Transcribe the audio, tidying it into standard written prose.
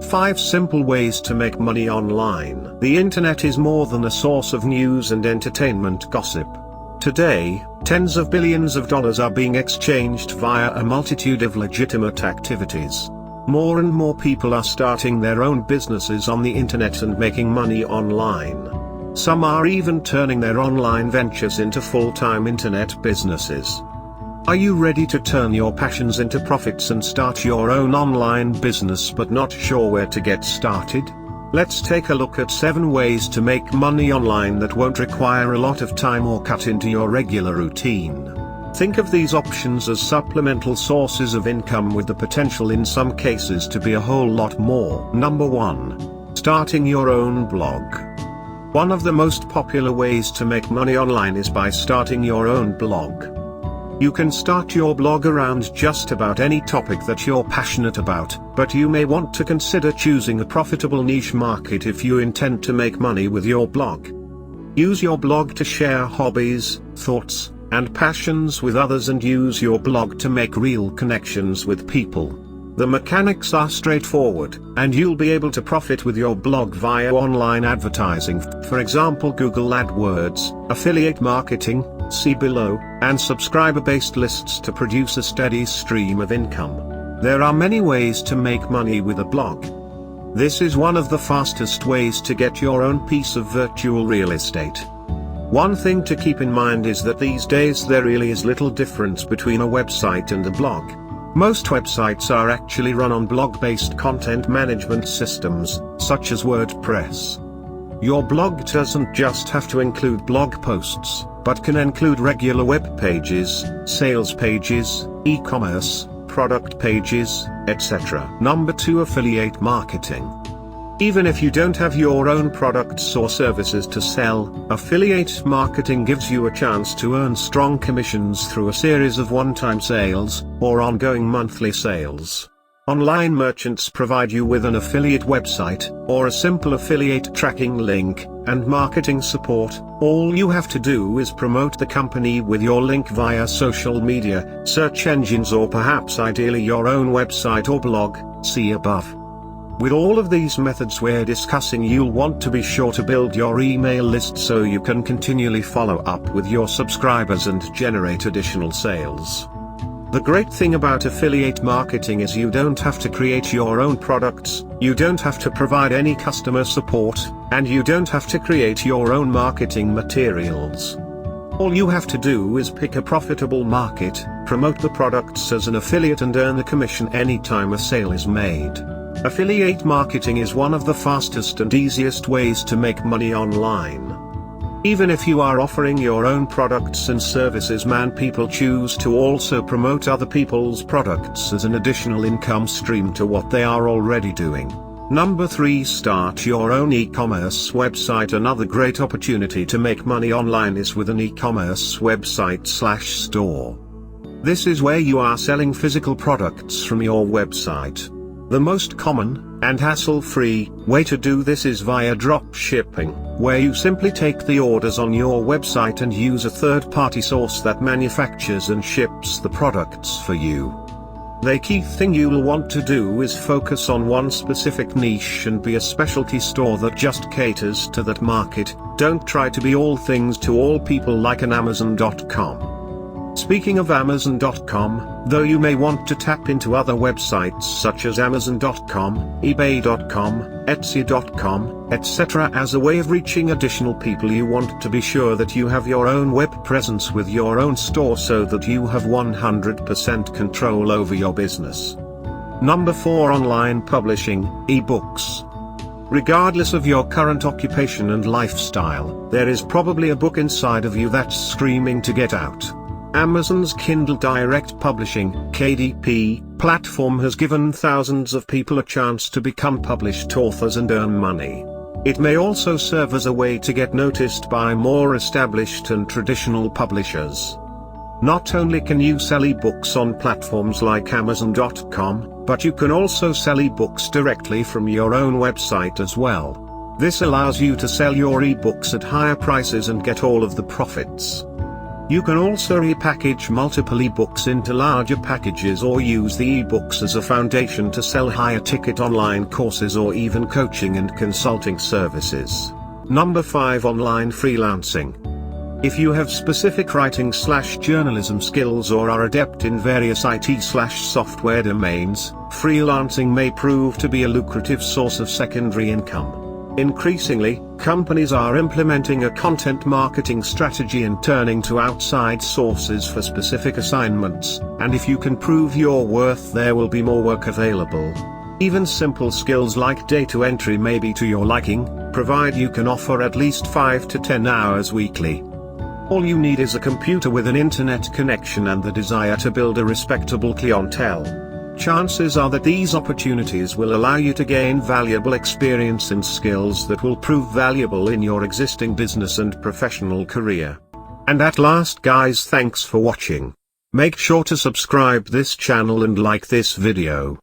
5 simple ways to make money online. The internet is more than a source of news and entertainment gossip. Today, tens of billions of dollars are being exchanged via a multitude of legitimate activities. More and more people are starting their own businesses on the internet and making money online. Some are even turning their online ventures into full-time internet businesses. Are you ready to turn your passions into profits and start your own online business but not sure where to get started? Let's take a look at 7 ways to make money online that won't require a lot of time or cut into your regular routine. Think of these options as supplemental sources of income with the potential in some cases to be a whole lot more. Number 1. Starting your own blog. One of the most popular ways to make money online is by starting your own blog. You can start your blog around just about any topic that you're passionate about, but you may want to consider choosing a profitable niche market if you intend to make money with your blog. Use your blog to share hobbies, thoughts, and passions with others, and use your blog to make real connections with people. The mechanics are straightforward, and you'll be able to profit with your blog via online advertising, for example Google AdWords, affiliate marketing, see below, and subscriber-based lists to produce a steady stream of income. There are many ways to make money with a blog. This is one of the fastest ways to get your own piece of virtual real estate. One thing to keep in mind is that these days there really is little difference between a website and a blog. Most websites are actually run on blog-based content management systems, such as WordPress. Your blog doesn't just have to include blog posts, but can include regular web pages, sales pages, e-commerce, product pages, etc. Number 2. Affiliate marketing. Even if you don't have your own products or services to sell, affiliate marketing gives you a chance to earn strong commissions through a series of one-time sales, or ongoing monthly sales. Online merchants provide you with an affiliate website, or a simple affiliate tracking link, and marketing support. All you have to do is promote the company with your link via social media, search engines, or perhaps ideally your own website or blog, see above. With all of these methods we're discussing, you'll want to be sure to build your email list so you can continually follow up with your subscribers and generate additional sales. The great thing about affiliate marketing is you don't have to create your own products, you don't have to provide any customer support, and you don't have to create your own marketing materials. All you have to do is pick a profitable market, promote the products as an affiliate, and earn a commission anytime a sale is made. Affiliate marketing is one of the fastest and easiest ways to make money online. Even if you are offering your own products and services, people choose to also promote other people's products as an additional income stream to what they are already doing. Number 3. Start your own e-commerce website. Another great opportunity to make money online is with an e-commerce website/store. This is where you are selling physical products from your website. The most common, and hassle-free, way to do this is via drop shipping, where you simply take the orders on your website and use a third-party source that manufactures and ships the products for you. The key thing you'll want to do is focus on one specific niche and be a specialty store that just caters to that market. Don't try to be all things to all people like an Amazon.com. Speaking of Amazon.com, though, you may want to tap into other websites such as Amazon.com, eBay.com, Etsy.com, etc. as a way of reaching additional people. You want to be sure that you have your own web presence with your own store so that you have 100% control over your business. Number 4. Online publishing, ebooks. Regardless of your current occupation and lifestyle, there is probably a book inside of you that's screaming to get out. Amazon's Kindle Direct Publishing (KDP) platform has given thousands of people a chance to become published authors and earn money. It may also serve as a way to get noticed by more established and traditional publishers. Not only can you sell ebooks on platforms like Amazon.com, but you can also sell ebooks directly from your own website as well. This allows you to sell your ebooks at higher prices and get all of the profits. You can also repackage multiple ebooks into larger packages or use the ebooks as a foundation to sell higher ticket online courses or even coaching and consulting services. Number 5. Online freelancing. If you have specific writing/journalism skills or are adept in various IT/software domains, freelancing may prove to be a lucrative source of secondary income. Increasingly, companies are implementing a content marketing strategy and turning to outside sources for specific assignments, and if you can prove your worth, there will be more work available. Even simple skills like data entry may be to your liking, provided you can offer at least 5 to 10 hours weekly. All you need is a computer with an internet connection and the desire to build a respectable clientele. Chances are that these opportunities will allow you to gain valuable experience and skills that will prove valuable in your existing business and professional career. And at last guys, thanks for watching. Make sure to subscribe this channel and like this video.